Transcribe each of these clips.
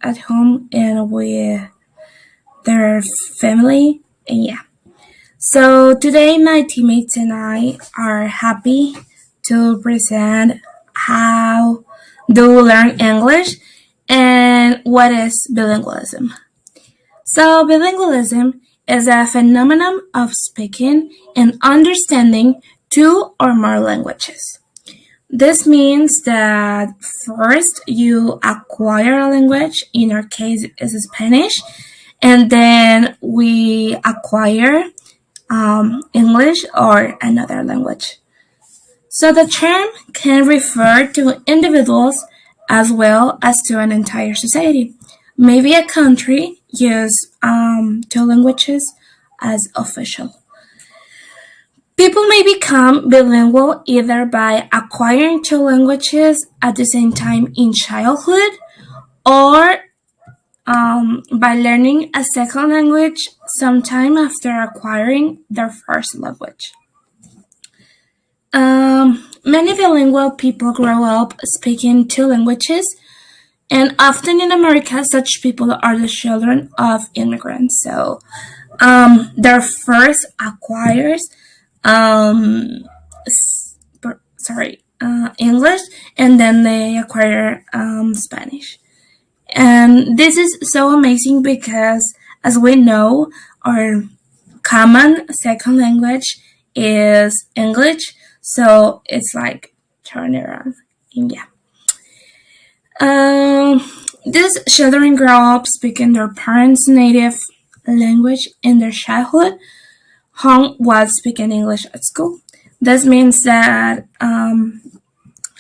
at home and with their family. And yeah. So today my teammates and I are happy to present how do we learn English and what is bilingualism. So bilingualism is a phenomenon of speaking and understanding two or more languages. This means that first you acquire a language, in our case is Spanish, and then we acquire English or another language. So the term can refer to individuals as well as to an entire society. Maybe a country use two languages as official. People may become bilingual either by acquiring two languages at the same time in childhood or by learning a second language sometime after acquiring their first language. Many bilingual people grow up speaking two languages, and often in America, such people are the children of immigrants. So their first acquires um, English, and then they acquire Spanish. And this is so amazing because, as we know, our common second language is English, so it's like turn around. And yeah. Um, these children grow up speaking their parents' native language in their childhood, home while speaking English at school. This means that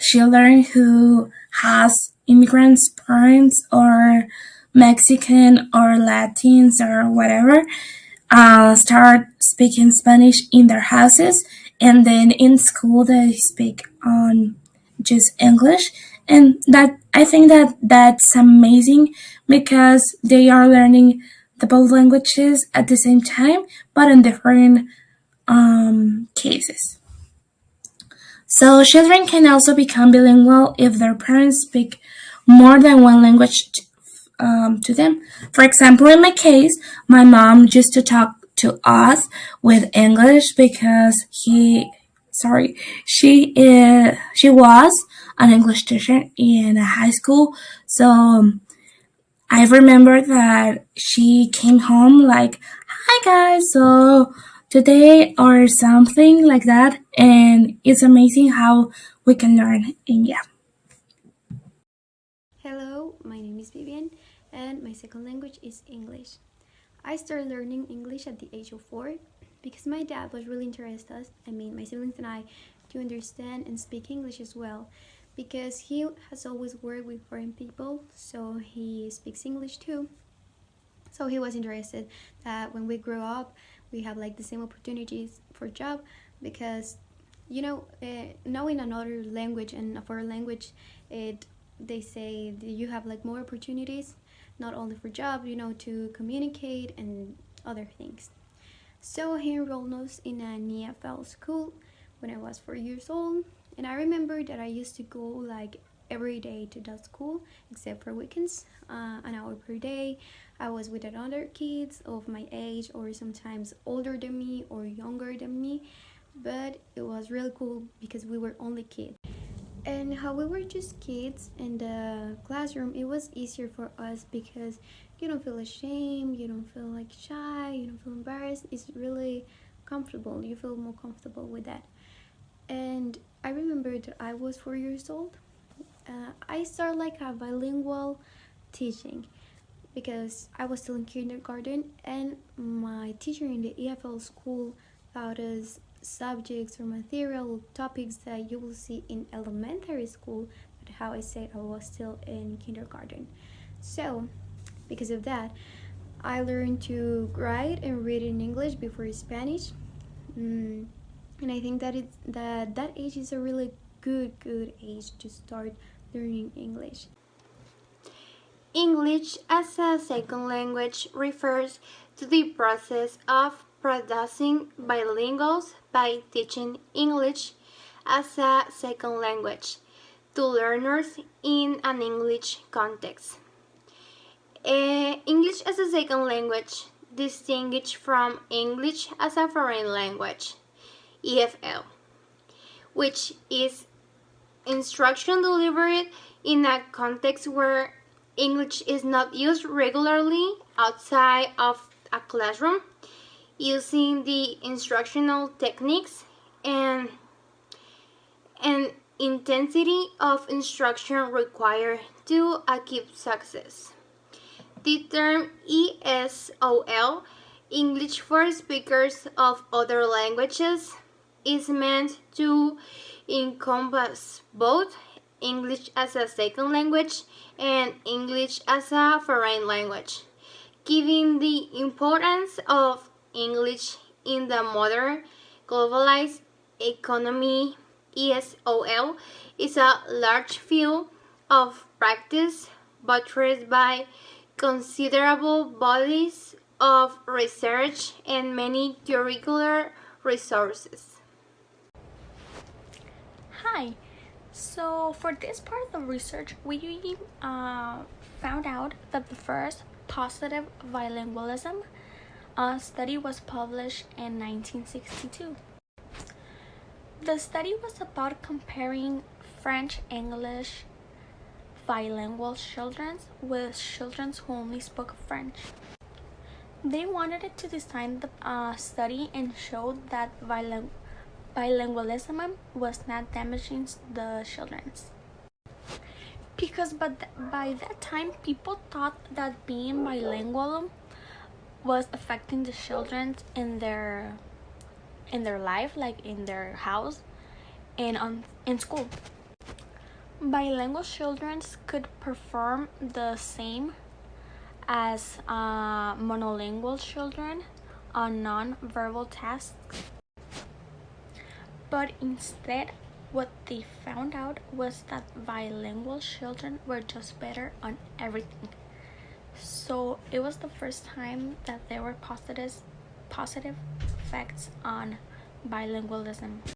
children who has immigrants parents or Mexican or Latins or whatever start speaking Spanish in their houses, and then in school they speak on just English, and that I think that that's amazing because they are learning the both languages at the same time, but in different cases. So children can also become bilingual if their parents speak more than one language to them. For example, in my case, my mom used to talk to us with English because she was an English teacher in a high school. So I remember that she came home like, "Hi guys, so today," or something like that, and it's amazing how we can learn. And yeah. Hello, my name is Vivian, and my second language is English. I started learning English at the age of 4 because my dad was really interested, my siblings and I, to understand and speak English as well. Because he has always worked with foreign people, so he speaks English too. So he was interested that when we grow up, we have like the same opportunities for job because knowing another language and a foreign language, it they say that you have like more opportunities, not only for job, to communicate and other things. So he enrolled us in an EFL school when I was 4 years old, and I remember that I used to go like every day to that school except for weekends, an hour per day. I was with other kids of my age or sometimes older than me or younger than me, but it was really cool because we were only kids. And how we were just kids in the classroom, it was easier for us because you don't feel ashamed, you don't feel like shy, you don't feel embarrassed. It's really comfortable. You feel more comfortable with that. And I remember that I was 4 years old. I started like a bilingual teaching because I was still in kindergarten, and my teacher in the EFL school taught us subjects or material topics that you will see in elementary school, but how I said I was still in kindergarten. So because of that, I learned to write and read in English before Spanish. And I think that that age is a really good age to start learning English. English as a second language refers to the process of producing bilinguals by teaching English as a second language to learners in an English context. English as a second language, distinguished from English as a foreign language, EFL, which is instruction delivered in a context where English is not used regularly outside of a classroom, using the instructional techniques and intensity of instruction required to achieve success. The term ESOL, English for speakers of other languages, is meant to encompass both English as a second language and English as a foreign language, giving the importance of English in the modern globalized economy. ESOL is a large field of practice buttressed by considerable bodies of research and many curricular resources. Hi. So for this part of the research, we found out that the first positive bilingualism study was published in 1962. The study was about comparing French-English bilingual children with children who only spoke French. They wanted it to design the study and show that bilingualism was not damaging the children. Because by that time, people thought that being bilingual was affecting the children in their life, like in their house and in school. Bilingual children could perform the same as monolingual children on non-verbal tasks, but instead what they found out was that bilingual children were just better on everything. So it was the first time that there were positive effects on bilingualism.